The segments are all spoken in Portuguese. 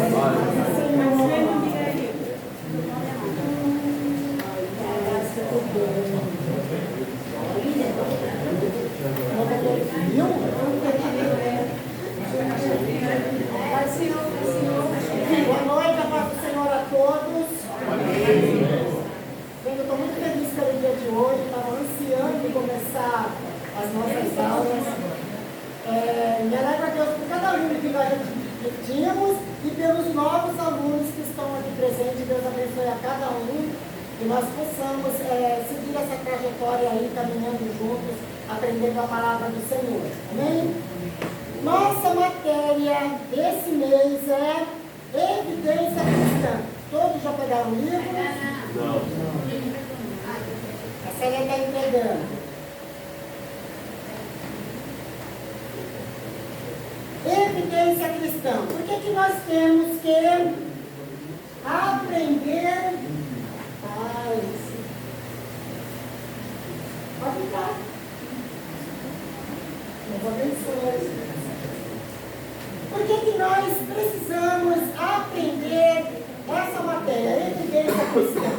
Boa noite, a paz do Senhor a todos. Bem, eu estou muito feliz pelo dia de hoje, estava ansiando começar as nossas aulas. Me alegra a Deus por cada aluno que nós tínhamos e pelos novos alunos que estão aqui presentes. Deus abençoe a cada um e nós possamos seguir essa trajetória aí, caminhando juntos, aprendendo a palavra do Senhor. Amém? Nossa matéria desse mês é evidência cristã. Todos já pegaram o livro? Não. A Célia está entregando. Evidência cristã. Por que nós temos que aprender? Pode ficar. Deus abençoe. Por que nós precisamos aprender essa matéria, evidência cristã?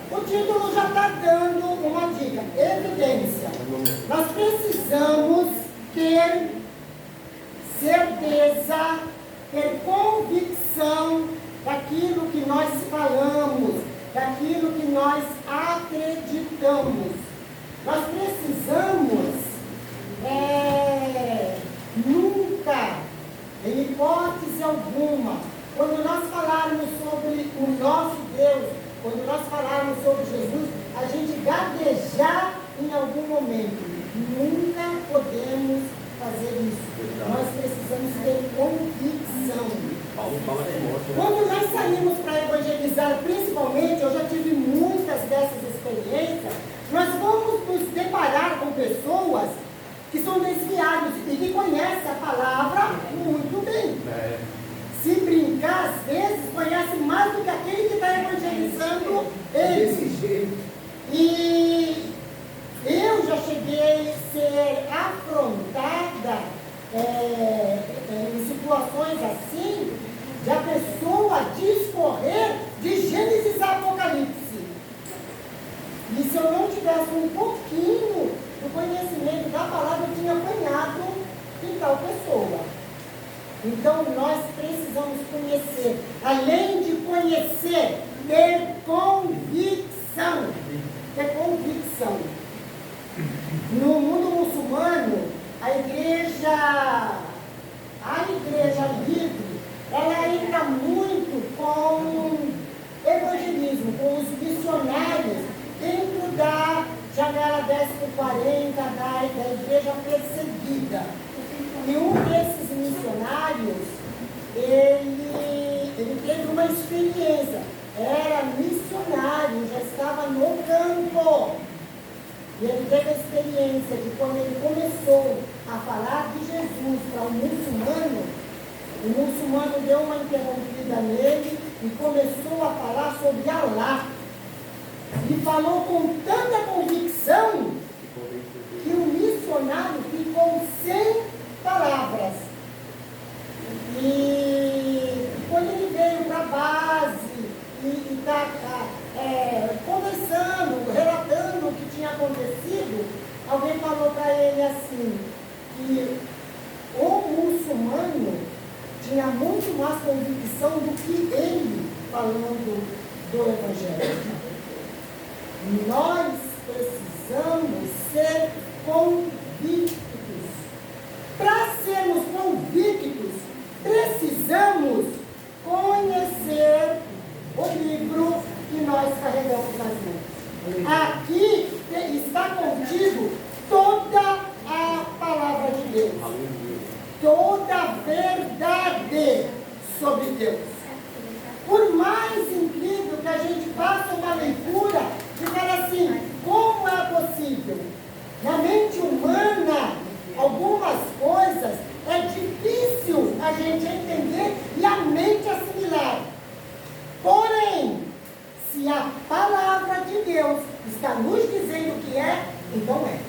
O título já está dando uma dica, evidência. Nós precisamos ter certeza, ter convicção daquilo que nós falamos, daquilo que nós acreditamos. Nós precisamos nunca, em hipótese alguma, quando nós falarmos sobre o nosso Deus, quando nós falarmos sobre Jesus, a gente gaguejar em algum momento. Nunca podemos fazer isso. Nós precisamos ter convicção. Quando nós saímos para evangelizar, principalmente, eu já tive muitas dessas experiências, nós vamos nos deparar com pessoas que são desviados e que conhecem a palavra muito bem. Se brincar, às vezes, conhece mais do que aquele que está evangelizando eles. E eu já cheguei a ser afrontada em situações assim, de a pessoa discorrer de Gênesis a Apocalipse. E se eu não tivesse um pouquinho do conhecimento da palavra, eu tinha apanhado em tal pessoa. Então nós precisamos conhecer, além de conhecer, ter convicção. Ter convicção. No mundo muçulmano, a igreja livre, ela entra muito com evangelismo, com os missionários, dentro da janela 10/40 da igreja perseguida. E um desses missionários, ele teve uma experiência, era missionário, já estava no campo. E ele teve a experiência de quando ele começou a falar de Jesus para o muçulmano deu uma interrompida nele e começou a falar sobre Alá. E falou com tanta convicção que o missionário ficou sem palavras. E quando ele veio para a base e está conversando, relatando o que tinha acontecido, alguém falou para ele assim, que o muçulmano tinha muito mais convicção do que ele falando do Evangelho. Nós precisamos ser convictos. Para sermos convictos, precisamos conhecer o livro que nós carregamos nas mãos. Aqui está contido toda a palavra de Deus. Toda a verdade sobre Deus. Por mais incrível que a gente faça uma leitura e fale assim, como é possível? Na mente humana, algumas coisas é difícil a gente entender e a mente assimilar. Porém, se a palavra de Deus está nos dizendo que é, então é.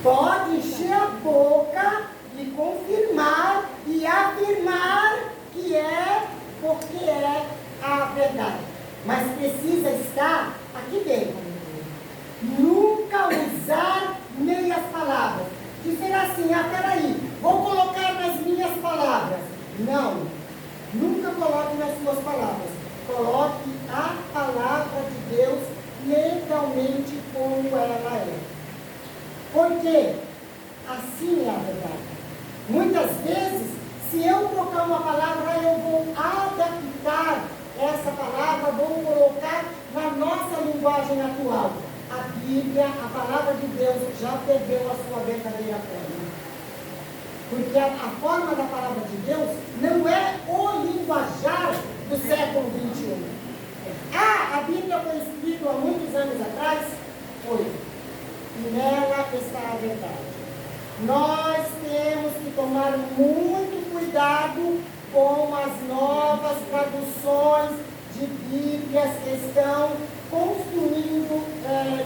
Pode encher a boca e confirmar e afirmar que é mas precisa estar aqui dentro. Nunca usar meias palavras. Dizer assim, peraí, vou colocar nas minhas palavras. Não, nunca coloque nas suas palavras. Coloque a palavra de Deus legalmente como ela é. Porque assim é a verdade. Muitas vezes, se eu trocar uma palavra, eu vou adaptar essa palavra, vou colocar na nossa linguagem atual. A Bíblia, a palavra de Deus, já perdeu a sua verdadeira forma. Porque a forma da palavra de Deus não é o linguajar do século XXI. A Bíblia foi escrita há muitos anos atrás? Foi. E nela está a verdade. Nós temos que tomar muito cuidado com as novas traduções de Bíblias que estão construindo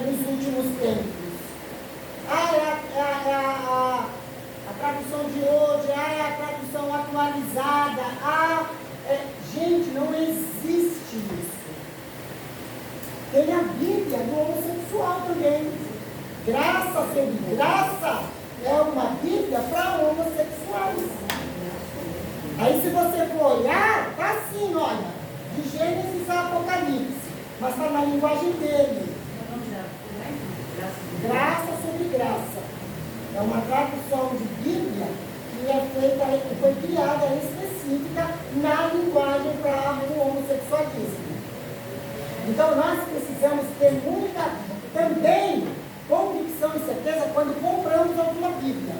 nos últimos tempos. A tradução de hoje, a tradução atualizada. Gente, não existe isso. Tem a Bíblia do homossexual também. Graça sobre graça é uma Bíblia para homossexuais. Aí se você for olhar, está assim, olha, de Gênesis a Apocalipse, mas está na linguagem dele. Graça sobre graça. É uma tradução de Bíblia que é feita, que foi criada específica na linguagem para o homossexualismo. Então nós precisamos ter muita também convicção e certeza quando compramos alguma Bíblia.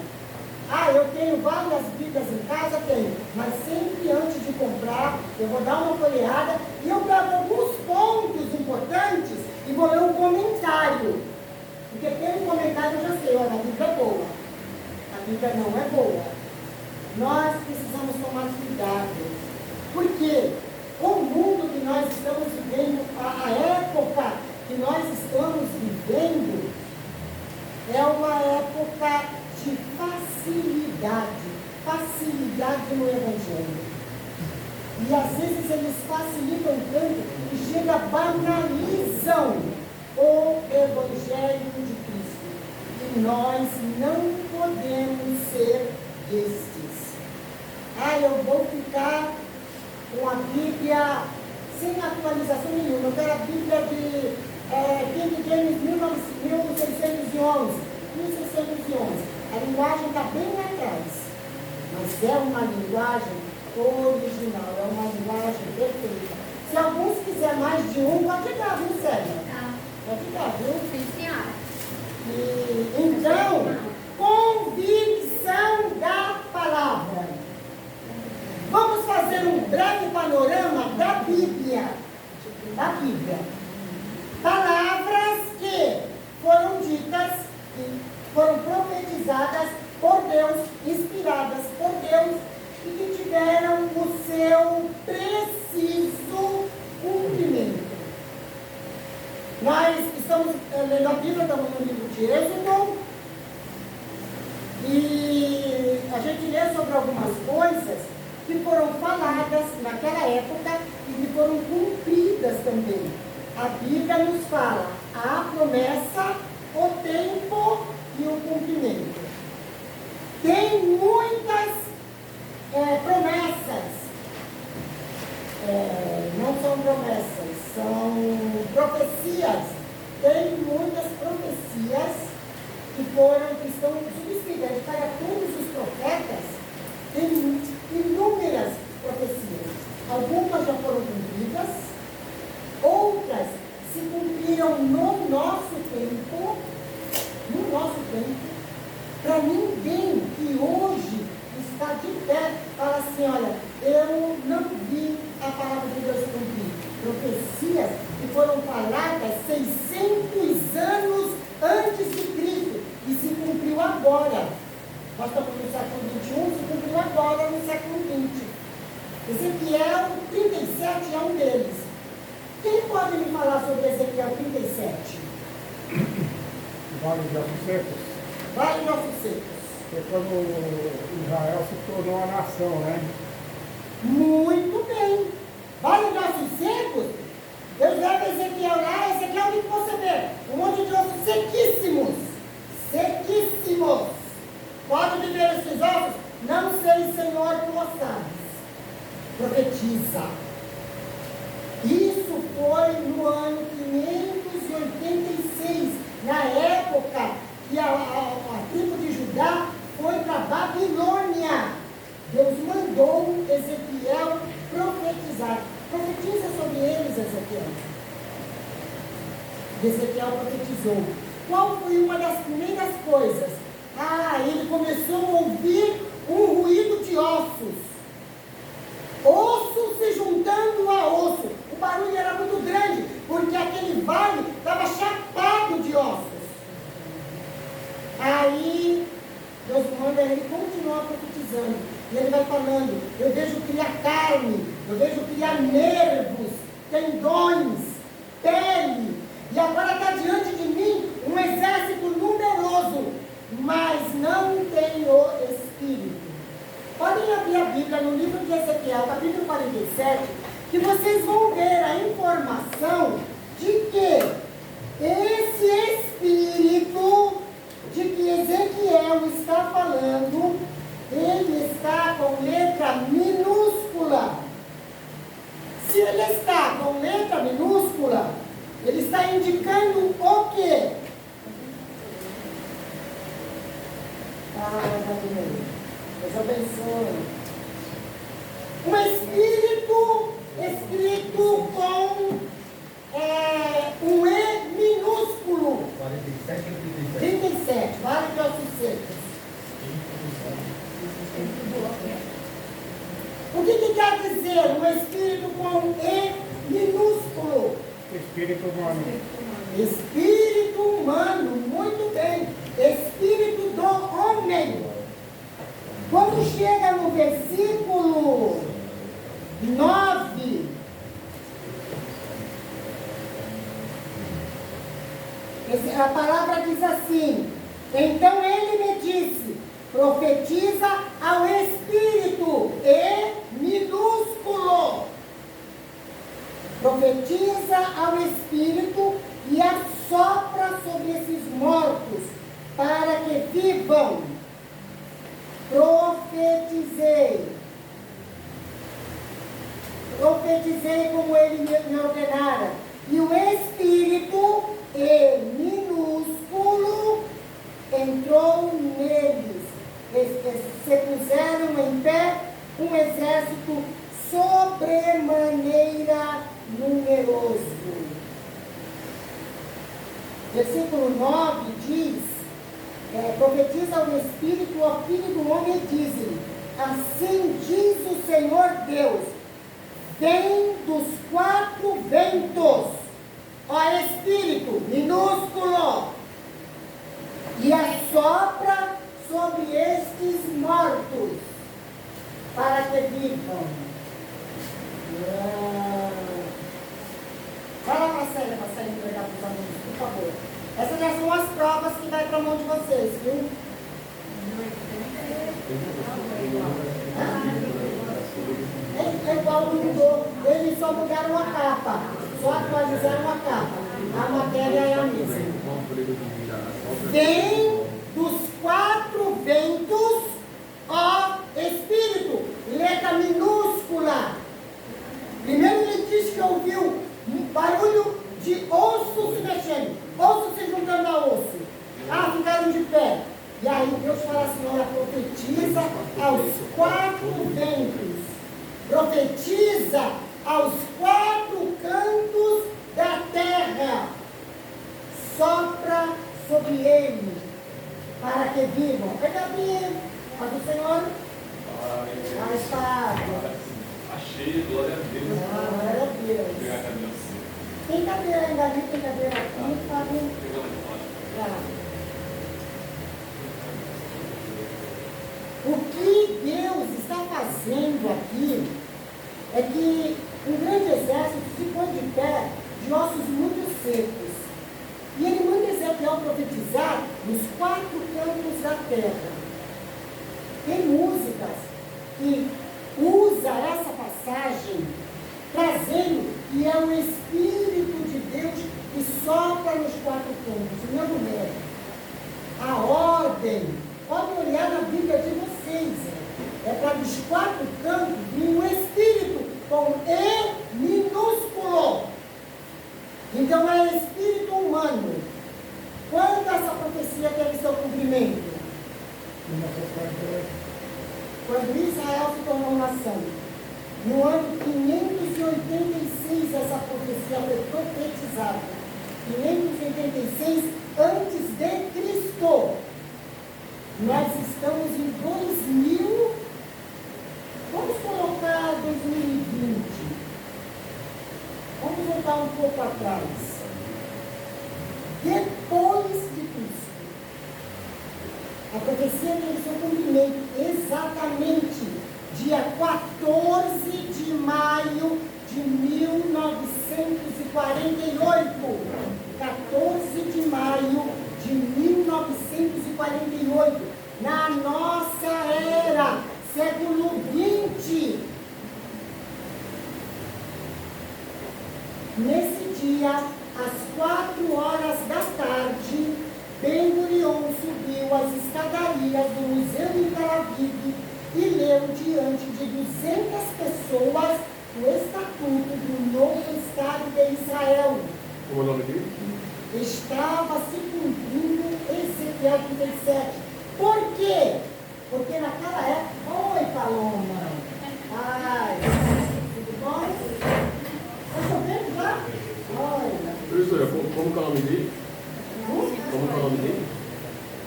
Eu tenho várias Bíblias em casa, tenho, mas sempre antes de comprar, eu vou dar uma folheada e eu pego alguns pontos importantes e vou ler um comentário. Porque pelo comentário eu já sei, olha, a Bíblia é boa. A Bíblia não é boa. Nós precisamos tomar cuidado. Porque o mundo que nós estamos vivendo, a época que nós estamos vivendo, é uma época de facilidade no Evangelho. E às vezes eles facilitam tanto que chega a banalizam o Evangelho de Cristo. E nós não podemos ser estes. Eu vou ficar com a Bíblia sem atualização nenhuma. Eu quero a Bíblia de King James 1611. A linguagem está bem atrás. Mas é uma linguagem original, é uma linguagem perfeita. Se alguns quiserem mais de um, pode dar, viu, Célia? Pode dar, viu? Sim, senhora. Então, convicção da palavra. Vamos fazer um breve panorama da Bíblia. Palavras que foram ditas, que foram profetizadas por Deus, inspiradas por Deus, e que tiveram o seu preciso cumprimento. Nós estamos lendo a Bíblia, estamos no livro de Êxodo, e a gente lê sobre algumas coisas que foram faladas naquela época e que foram cumpridas também. A Bíblia nos fala a promessa, o tempo e o cumprimento. Tem muitas promessas, não são promessas, são profecias. Tem muitas profecias que estão subscritas. A gente pega todos os profetas, tem inúmeras profecias. Algumas já foram cumpridas, outras se cumpriram no nosso tempo, para ninguém que hoje está de pé fala assim, olha, eu não vi a palavra de Deus cumprir. Profecias que foram faladas 600 anos antes de Cristo e se cumpriu agora. Nós estamos no século XXI, se cumpriu agora no século XX. Ezequiel 37 é um deles. Quem pode me falar sobre Ezequiel 37? Vale de Ossos Secos. Vale de Ossos Secos. É quando Israel se tornou uma nação, né? Muito bem. Vale de Ossos Secos? Eu profetiza. Isso foi no ano 586, na época que a tribo de Judá foi para a Babilônia. Deus mandou Ezequiel profetizar. Profetiza sobre eles, Ezequiel. Ezequiel profetizou. Qual foi uma das primeiras coisas? Ele começou a ouvir um ruído de ossos. Osso se juntando a osso. O barulho era muito grande, porque aquele vale estava chapado de ossos. Aí, Deus manda ele continuar profetizando. E ele vai falando, eu vejo criar carne, eu vejo criar nervos, tendões, pele. E agora está diante de mim um exército numeroso, mas não tem o Espírito. Podem abrir a Bíblia no livro de Ezequiel, capítulo 47, que vocês vão ver a informação de que esse Espírito de que Ezequiel está falando, ele está com letra minúscula. Se ele está com letra minúscula, ele está indicando o quê? Deus abençoe. Um espírito escrito com um E minúsculo. 47 e 37, vale de ossos secos. O que quer dizer um espírito com E minúsculo? Espírito humano. Espírito humano, muito bem. Espírito do homem. Quando chega no versículo 9, a palavra diz assim: então ele me disse, profetiza ao Espírito, E minúsculo. Profetiza ao Espírito e assopra sobre esses mortos, para que vivam. Profetizei como ele me ordenara. E o Espírito, E minúsculo, entrou neles. Se puseram em pé um exército sobremaneira numeroso. Versículo 9 diz: profetiza ao Espírito, ao Filho do Homem, e diz-lhe: assim diz o Senhor Deus, vem dos 4 ventos, ó Espírito minúsculo, e assopra sobre estes mortos, para que vivam. Fala para a Célia, para sair entregar para os alunos, por favor. Essas já são as provas que vai para a mão de vocês, viu? É igual mudou. Eles só mudaram a capa. Só atualizaram a capa. A matéria é a mesma. Vem dos 4 ventos, ó Espírito. Letra minúscula. Primeiro ele diz que ouviu um barulho de osso se mexendo. Osso se juntando a osso. Ficaram de pé. E aí Deus fala assim: olha, profetiza aos 4 ventos. Profetiza aos 4 cantos da terra. Sopra sobre ele, para que vivam. Pega a Bíblia, a do Senhor. Ah, está. Achei, glória a Deus. Glória a Deus. Pegar a cadeira. Tem cadeira ainda ali, tem cadeira aqui, Fábio. O que Deus está fazendo aqui é que um grande exército ficou de pé de ossos muito secos. E ele manda Ezequiel profetizar nos 4 cantos da terra. Tem músicas que usa essa passagem trazendo que é o Espírito de Deus que sopra nos 4 cantos, não é. A ordem, podem olhar na Bíblia de vocês, é para dos 4 cantos vir um Espírito. não é espírito humano. Quando essa profecia teve seu cumprimento? 1948. Quando Israel se tornou nação. No ano 586 essa profecia foi profetizada. 586 antes de Cristo. Nós estamos em 2000. Vamos colocar 2020. Vamos voltar um pouco atrás. Depois de Cristo. A profecia teve seu cumprimento exatamente dia 14 de maio de 1948. 14 de maio de 1948. Na nossa era, século 20. Nesse dia, às 4 horas da tarde, Ben-Gurion subiu as escadarias do Museu em Tel Aviv e leu diante de 200 pessoas o Estatuto do novo Estado de Israel. Como é o nome dele? Estava se cumprindo Ezequiel 37. Por quê? Porque naquela época... Oi, Paloma! Ai, tudo bom? Está chovendo já? Olha. Professora, como que é o nome dele? Como que é o nome dele?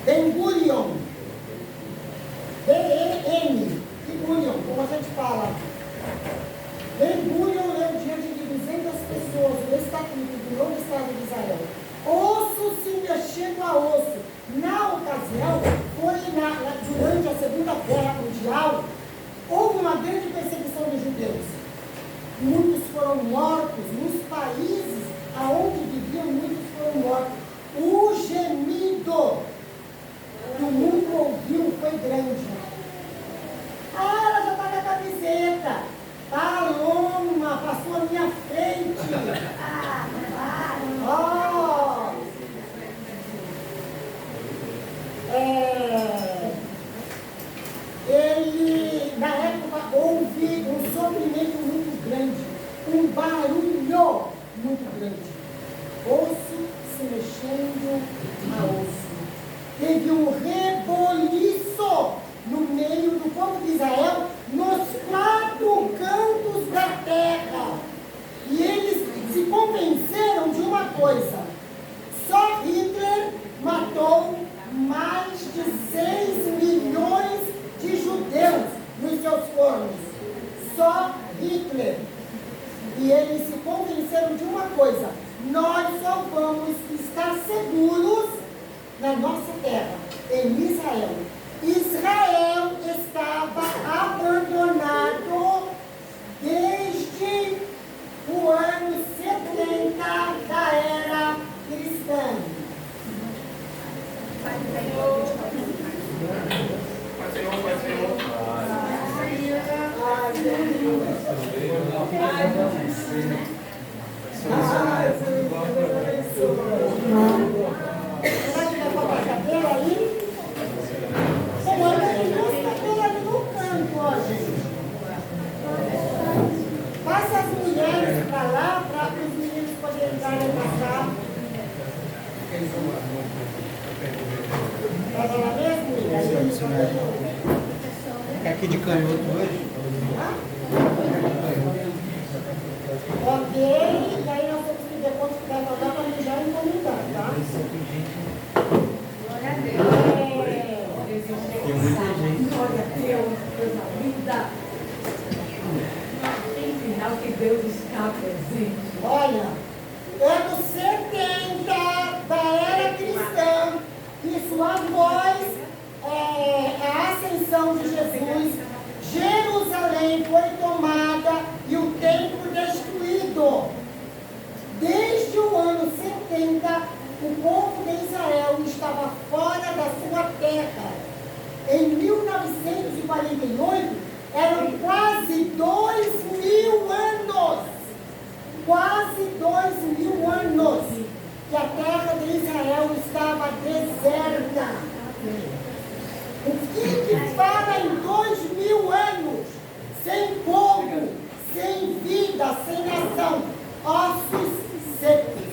Ben-Gurion. B-E-N. Ben-Gurion, como a gente fala. Ben-Gurion leu diante de 200 pessoas o Estatuto do novo Estado de Israel. Osso se mexendo a osso. Na ocasião, foi durante a Segunda Guerra Mundial, houve uma grande perseguição de judeus. Muitos foram mortos nos países aonde viviam, muitos foram mortos. O gemido que o mundo ouviu foi grande. Ah, ela já está na camiseta. Paloma, passou à minha frente. Ele, na época, houve um sofrimento muito grande, um barulho muito grande. Osso se mexendo a osso. Teve um reboliço no meio do povo de Israel, nos 4 cantos da terra. E eles se convenceram de uma coisa: só Hitler matou mais de 6 milhões de judeus nos seus fornos. Só Hitler. E eles se convenceram de uma coisa: nós só vamos estar seguros na nossa terra, em Israel. Israel estava abandonado desde o ano 70 da era cristã. Será que vai faltar cadeira aí? Semana tem 2 cadeiras ali no canto, ó, gente. Passa as mulheres para lá, para os meninos poderem entrarem na sala. Estava lá mesmo, Ficar aqui de canhoto hoje. Ok, e aí nós temos que depois que vai falar para mim já incomodar, tá? Glória a Deus. Tem muita gente. Glória a Deus, coisa linda. Tem final que Deus está presente. Olha, anos 70 da era cristã, isso após a ascensão de Jesus, Jerusalém foi tomada e o templo destruído. Desde o ano 70, o povo de Israel estava fora da sua terra. Em 1948, eram quase 2.000 anos. Quase 2.000 anos que a terra de Israel estava deserta. O que fala em 2.000 anos? Sem povo, sem vida, sem nação, ossos secos.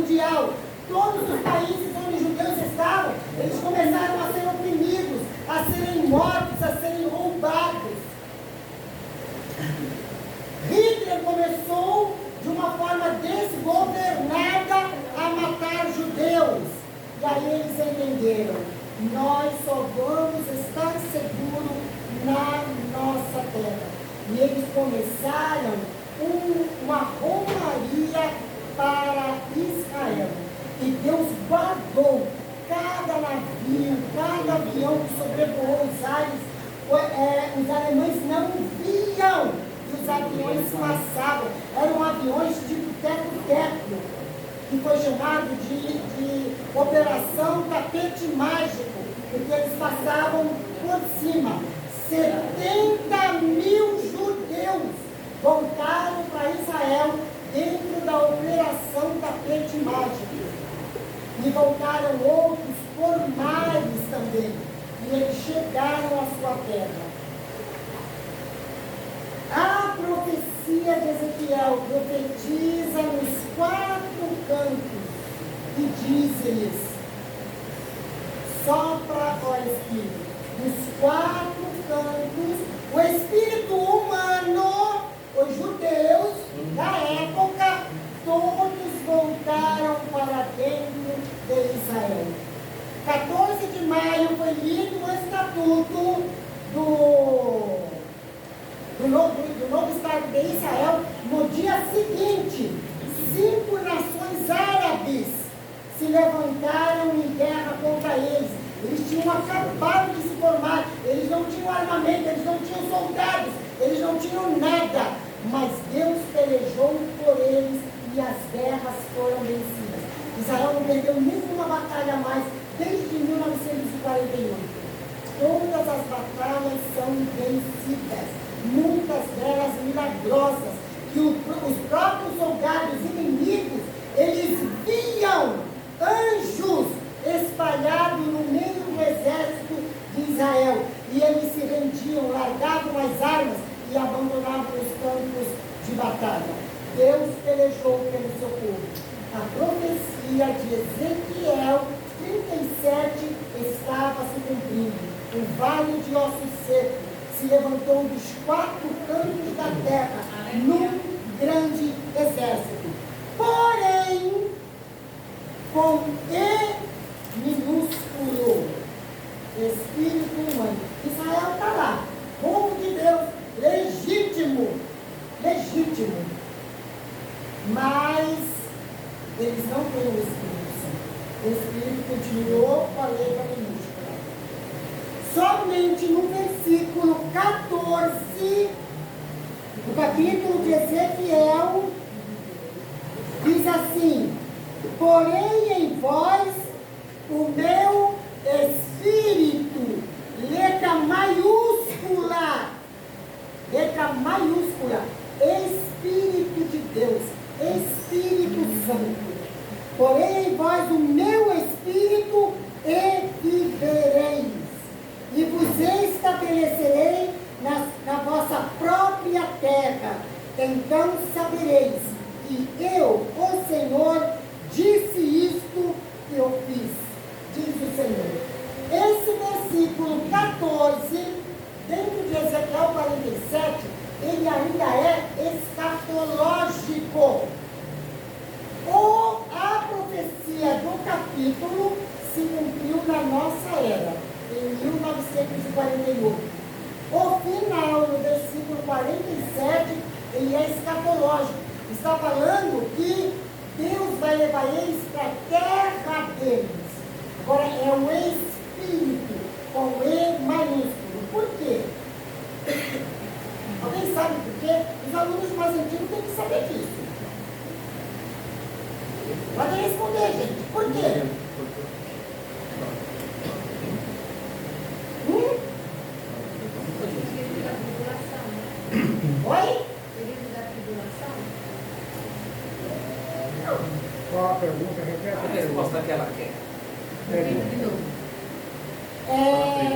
mundial. Todos os países onde os judeus estavam, eles começaram a ser oprimidos, a serem mortos, a serem roubados. Hitler começou de uma forma desgovernada a matar judeus. E aí eles entenderam, nós só vamos estar seguros na nossa terra. E eles começaram uma romaria para Israel. E Deus guardou cada navio, cada avião que sobrevoou os ares. Os alemães não viam que os aviões passavam. Eram aviões tipo teco-teco, que foi chamado de Operação Tapete Mágico, porque eles passavam por cima. 70 mil judeus voltaram para Israel dentro da Operação Tapete Mágico. E voltaram outros por mares também. E eles chegaram à sua terra. A profecia de Ezequiel profetiza nos 4 cantos e diz-lhes: sopra, ó Espírito, nos 4 cantos, o espírito humano, os judeus da época, todos voltaram para dentro de Israel. 14 de maio foi lido o estatuto do novo Estado de Israel. No dia seguinte, 5 nações árabes se levantaram em guerra contra eles. Eles tinham acabado de se formar, eles não tinham armamento, eles não tinham soldados, eles não tinham nada. Mas Deus pelejou por eles e as guerras foram vencidas. Israel não perdeu nenhuma batalha mais desde 1948. Todas as batalhas são vencidas. Muitas delas milagrosas. E os próprios soldados inimigos, eles viam anjos espalhados no meio do exército de Israel. E eles se rendiam, largavam as armas e abandonavam os campos de batalha. Deus pelejou pelo seu povo. A profecia de Ezequiel 37 estava se cumprindo. O vale de ossos secos se levantou dos 4 cantos da terra num grande exército. Porém, com E minúsculo, espírito humano. Israel está lá, povo de Deus, legítimo. Mas eles não têm o Espírito Santo. O Espírito continuou com a letra minúscula. Somente no versículo 14 do capítulo de Ezequiel diz assim: porém em vós o meu Espírito, letra maiúscula, Espírito de Deus, Espírito Santo. Porém em vós o meu Espírito, e vivereis, e vos estabelecerei na vossa própria terra. Então sabereis que eu, o Senhor, disse isto que eu fiz, diz o Senhor. Esse versículo 14, dentro de Ezequiel 47, ele ainda é escatológico. A profecia do capítulo se cumpriu na nossa era, em 1948. O final, no versículo 47, ele é escatológico. Está falando que Deus vai levar eles para a terra deles. Agora, é o Espírito, com E maiúsculo. Por quê? Alguém sabe por quê? Os alunos mais antigos têm que saber disso. Podem responder, gente. Por quê? Oi? Período da tribulação? Qual a pergunta? Repete a resposta que ela quer. De novo.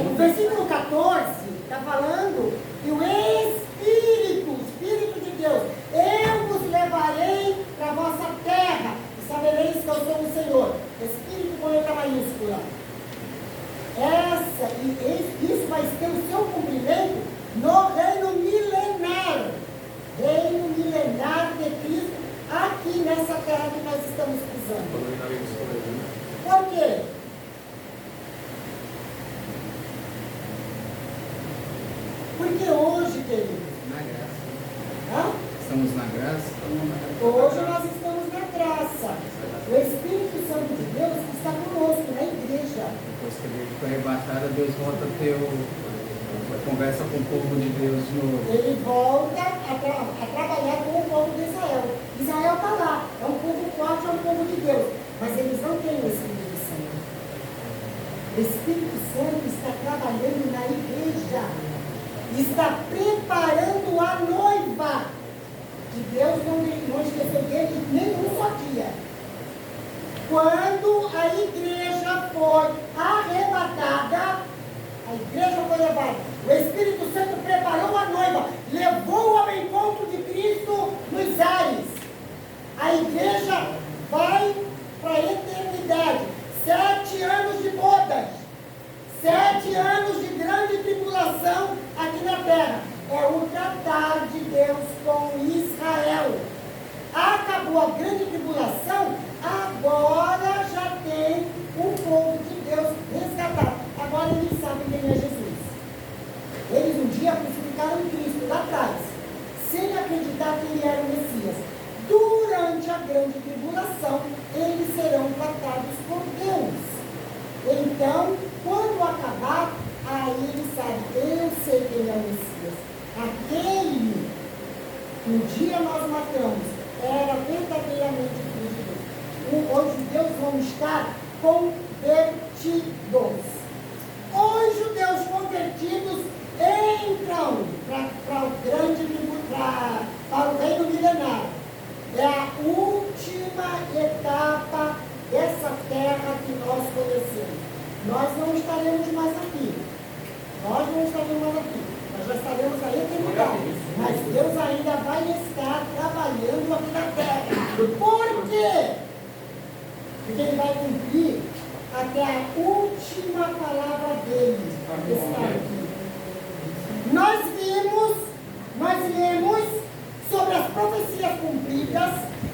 No versículo 14, está falando que o Espírito de Deus, eu vos levarei para a vossa terra, e sabereis que eu sou nessa terra que nós estamos pisando. Quando eu ainda escolhi. Por quê? Porque hoje, querido, Na graça. hã? Estamos na graça. Hoje nós estamos na graça. O Espírito Santo de Deus está conosco na igreja. Depois que ele foi arrebatado, Deus volta a ter conversa com o povo de Deus de novo. Ele volta a trabalhar com o povo de Israel. Israel está lá, é um povo forte, é um povo de Deus. Mas eles não têm o Espírito Santo. O Espírito Santo está trabalhando na igreja. Está preparando a noiva. Que Deus não esqueceu dele nem um só dia. Quando a igreja foi arrebatada, a igreja foi levada. O Espírito Santo preparou a noiva, levou ao encontro de Cristo nos ares. A igreja vai para a eternidade. 7 anos de bodas. 7 anos de grande tribulação aqui na terra. É o tratar de Deus com Israel. Acabou a grande tribulação, agora já tem o povo de Deus resgatado. Agora eles sabem quem é Jesus. Eles um dia crucificaram Cristo lá atrás, sem acreditar que ele era o Messias. Durante a grande tribulação, eles serão tratados por Deus. Então, quando acabar, aí eles sabem, eu sei quem é o Messias. Aquele que um dia nós matamos era verdadeiramente filho de Deus. Os judeus vão estar convertidos. Os judeus convertidos entram para o reino milenário. É a última etapa dessa terra que nós conhecemos. Nós não estaremos mais aqui. Nós não estaremos mais aqui. Nós já estaremos na eternidade. Mas Deus ainda vai estar trabalhando aqui na terra. Por quê? Porque Ele vai cumprir até a última palavra dele. Está aqui. Nós lemos sobre as profecias cumpridas,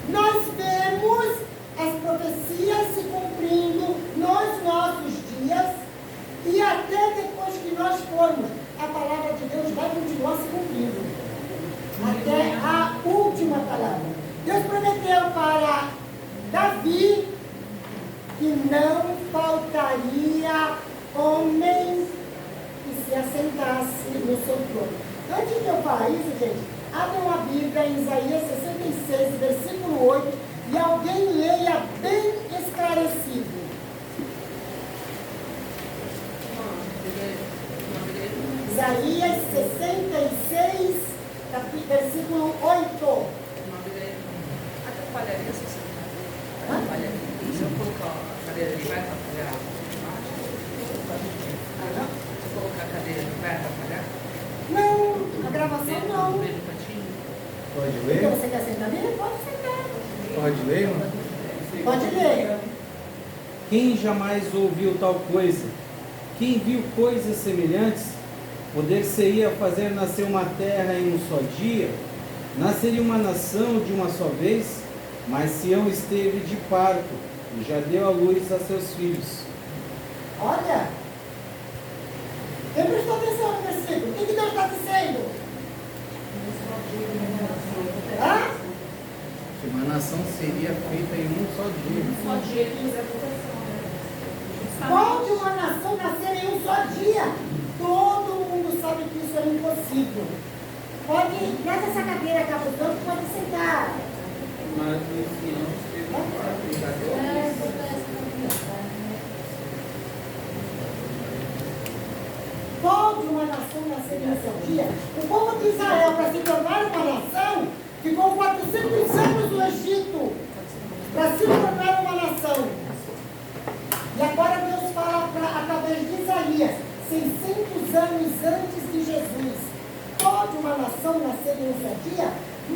nós vemos as profecias se cumprindo nos nossos dias, e até depois que nós formos, a palavra de Deus vai continuar se cumprindo. Até a última palavra. Deus prometeu para Davi que não faltaria homem que se assentasse no seu trono. Antes de eu falar isso, gente, abram a Bíblia em Isaías 66, versículo 8, e alguém leia bem esclarecido. Isaías 66, versículo 8. Atrapalharia se você não atrapalharia. Se eu colocar a cadeira ali, vai atrapalhar? Se eu colocar a cadeira ali, vai atrapalhar? Não, a gravação não. Pode Então ler? você quer sentar nele? Pode sentar. Pode ler, irmão? Pode ler. Quem jamais ouviu tal coisa? Quem viu coisas semelhantes? Poder-se-ia fazer nascer uma terra em um só dia? Nasceria uma nação de uma só vez? Mas Sião esteve de parto e já deu à luz a seus filhos. Olha. Quem prestou atenção no versículo? O que Deus está dizendo? Hã? Que uma nação seria feita em um só dia. Só dia que usa a proteção. Pode uma nação nascer em um só dia? Todo mundo sabe que isso é impossível. Pode, traz essa cadeira cá para o canto, pode sentar. Mas em Sião esteve no quarto e já deu a luz. Pode uma nação nascer em um só dia? O povo de Israel, para se tornar uma nação, ficou 400 anos no Egito para se tornar uma nação. E agora Deus fala através de Isaías, 600 anos antes de Jesus. Pode uma nação nascer em um só dia?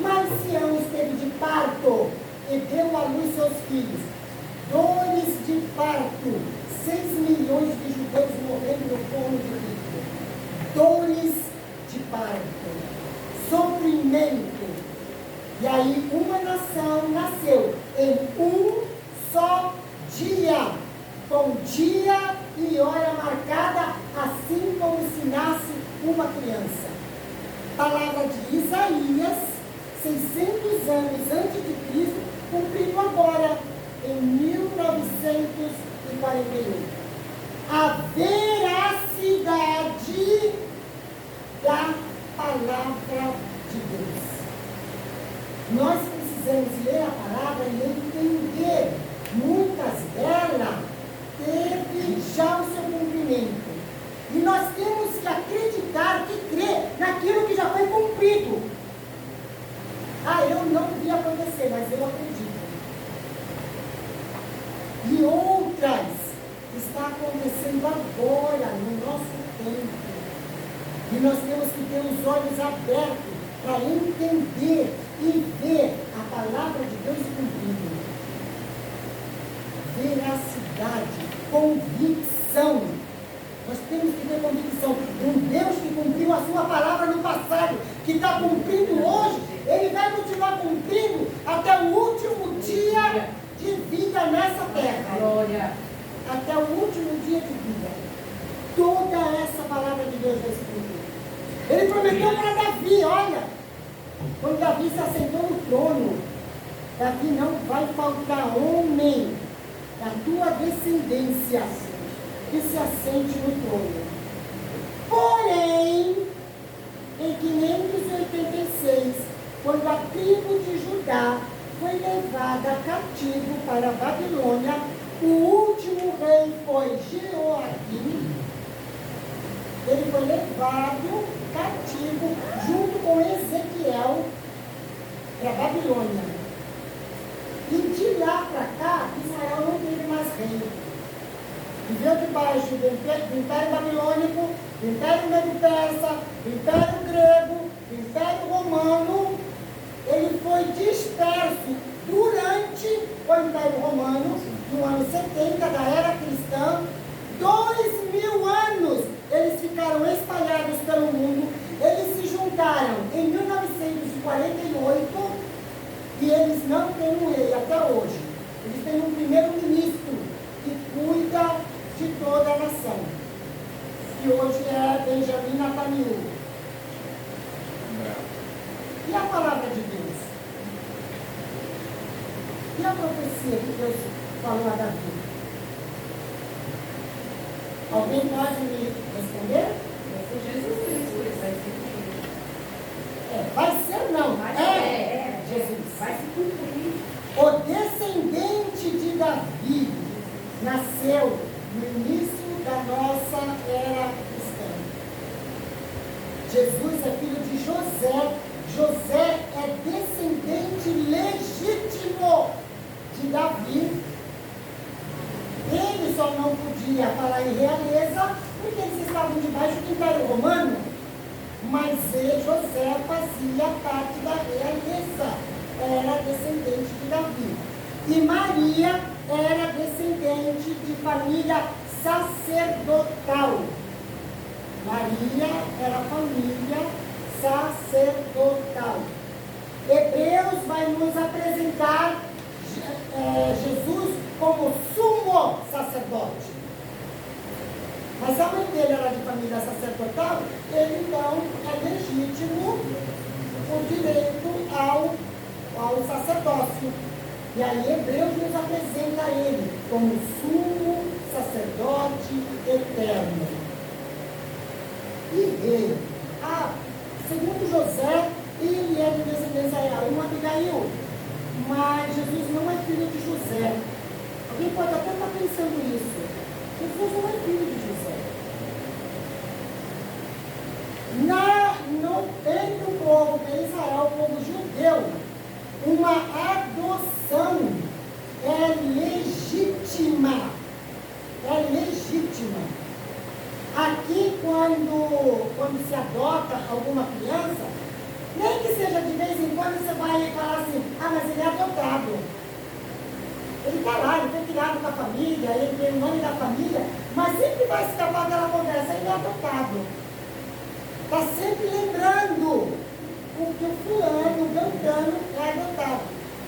Mas Sião esteve de parto e deu à luz seus filhos. Dores de parto, 6 milhões de judeus morrendo no forno de Cristo. Dores de parto, sofrimento. E aí uma nação nasceu em um só dia, com dia e hora marcada, assim como se nasce uma criança. Palavra de Isaías, 600 anos antes de Cristo, cumprido agora, em 1948. A veracidade da palavra de Deus. Nós precisamos ler a palavra e entender. Muitas delas teve já o seu cumprimento. E nós temos que acreditar, que crer naquilo que já foi cumprido. Ah, eu não vi acontecer, mas eu acredito. E outras está acontecendo agora, no nosso tempo. E nós temos que ter os olhos abertos para entender e ver a palavra de Deus cumprida. Veracidade, convicção. Nós temos que ter convicção. Um Deus que cumpriu a sua palavra no passado, que está cumprindo hoje, Ele vai continuar cumprindo até o último dia de vida nessa terra. Glória. Até o último dia de vida. Toda essa palavra de Deus vai se cumprir. Ele prometeu para Davi, olha, quando Davi se assentou no trono, Davi não vai faltar homem da tua descendência que se assente no trono. Porém, em 586, quando a tribo de Judá foi levada cativo para a Babilônia, o último rei foi Jeoaquim. Ele foi levado cativo junto com Ezequiel para a Babilônia. E de lá para cá, Israel não teve mais rei. Viveu debaixo do Império Babilônico, do Império Medo-Persa, do Império Grego, do Império Romano. Ele foi disperso durante o Império Romano, no ano 70 da era cristã. 2000 anos eles ficaram espalhados pelo mundo. Eles se juntaram em 1948 e eles não têm um rei até hoje. Eles têm um primeiro-ministro que cuida de toda a nação, que hoje é Benjamin Netanyahu. E a palavra de Deus? E a profecia que Deus falou a Davi? Alguém pode me responder? Vai ser Jesus Cristo, vai ser Cristo. Vai ser não, Jesus. Vai se cumprir. O descendente de Davi nasceu no início da nossa era cristã. Jesus é filho de José. José é descendente legítimo de Davi. Ele só não podia falar em realeza porque eles estavam debaixo do Império Romano. Mas José fazia parte da realeza, era descendente de Davi. E Maria era descendente de família sacerdotal. Maria era família sacerdotal. Hebreus vai nos apresentar Jesus como sumo sacerdote. Mas a mãe dele era de família sacerdotal, ele então é legítimo o direito ao sacerdócio. E aí Hebreus nos apresenta ele como sumo sacerdote eterno. E rei. Segundo José, ele é de descendência real, uma Abigail. Mas Jesus não é filho de José. Alguém pode até estar pensando isso. Jesus não é filho de José. Entre o povo de Israel, o povo judeu, uma adoção é legítima. É legítima. Aqui, quando se adota alguma criança, nem que seja de vez em quando você vai falar assim, mas ele é adotado. Ele está lá, ele foi criado com a família, ele tem o nome da família, mas sempre vai escapar aquela conversa, ele é adotado. Está sempre lembrando porque o fulano, o Beltrano é adotado.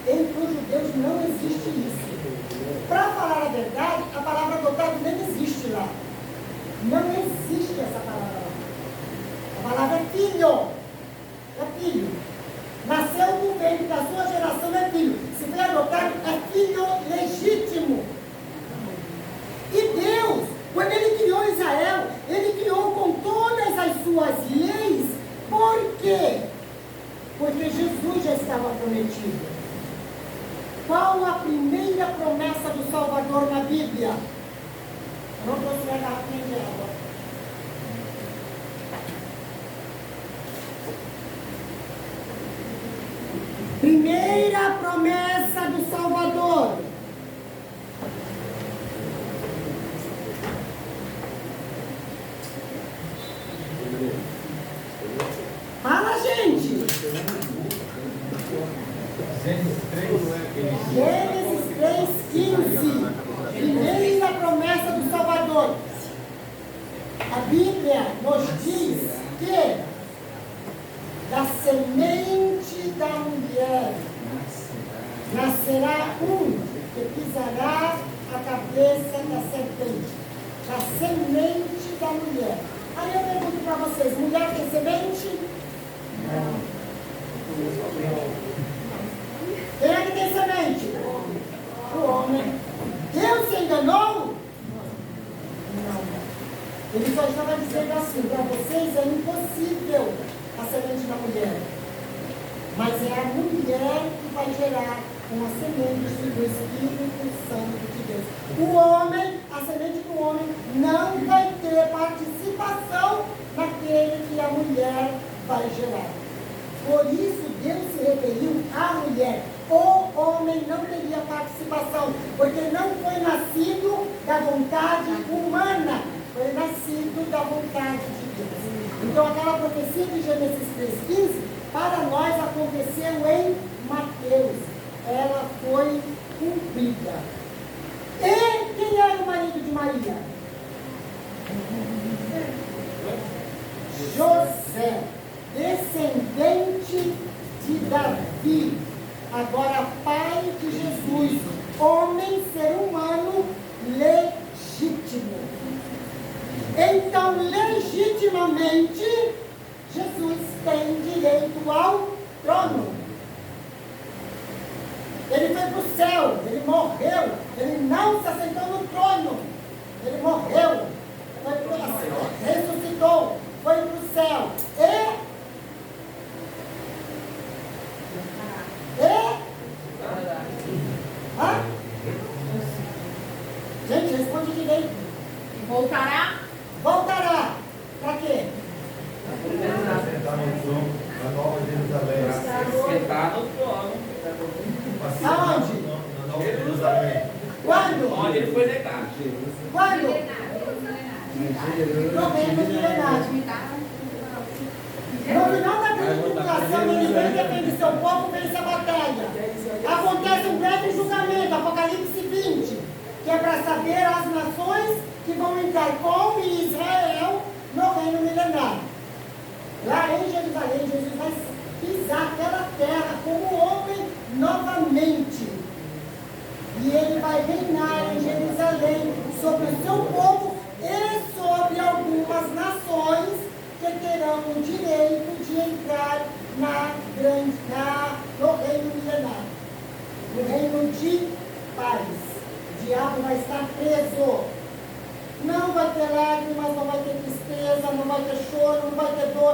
Entre os judeus não existe isso. Para falar a verdade, a palavra adotado nem existe lá. Não existe essa palavra lá. A palavra é filho. É filho. Nasceu do ventre da sua geração, é filho. Se foi adotado, é filho legítimo. E Deus, quando Ele criou Israel, Ele criou com todas as suas leis. Por quê? Porque Jesus já estava prometido. Qual a primeira promessa do Salvador na Bíblia? Eu não trouxe minha garrafinha de água. Primeira promessa do Salvador. Fala, gente! Gênesis 3,15. Primeira promessa do Salvador. A Bíblia nos diz que da semente da mulher nascerá um que pisará a cabeça da serpente. Da semente da mulher. Aí eu pergunto para vocês, mulher tem semente? Não. Quem é que tem semente? O homem. Deus se enganou? Não. Ele só estava dizendo assim, para vocês é impossível a semente da mulher. Mas é a mulher que vai gerar uma semente do Espírito Santo de Deus. O homem, a semente do homem, não vai ter participação naquele que a mulher vai gerar. Por isso, Deus se referiu à mulher. O homem não teria participação, porque não foi nascido da vontade humana, foi nascido da vontade de Deus. Então, aquela profecia de Gênesis 3,15, para nós aconteceu em Mateus. Ela foi cumprida. E quem era o marido de Maria? José, descendente de Davi, agora pai de Jesus, homem, ser humano legítimo. Então, legitimamente, Jesus tem direito ao trono. Ele foi para o céu, ele morreu, ele não se assentou no trono, ele morreu, ressuscitou, foi para o céu. Gente, responde direito. E voltará? Voltará. Para quê? Sentar no trono, na Nova Jerusalém. Sentar no trono. Aonde? Na Nova Jerusalém. Quando? Onde ele foi negado. Quando? No reino milenário. No final da grande tribulação, ele vem defender seu povo, vence a batalha. Acontece um grande julgamento, Apocalipse 20, que é para saber as nações que vão entrar com Israel no reino milenário. Lá em Jerusalém, Jesus vai pisar aquela terra como homem novamente. E ele vai reinar em Jerusalém sobre o seu povo e sobre algumas nações que terão o direito de entrar no reino milenário, no reino de paz. O diabo vai estar preso. Não vai ter lágrimas, não vai ter tristeza, não vai ter choro, não vai ter dor.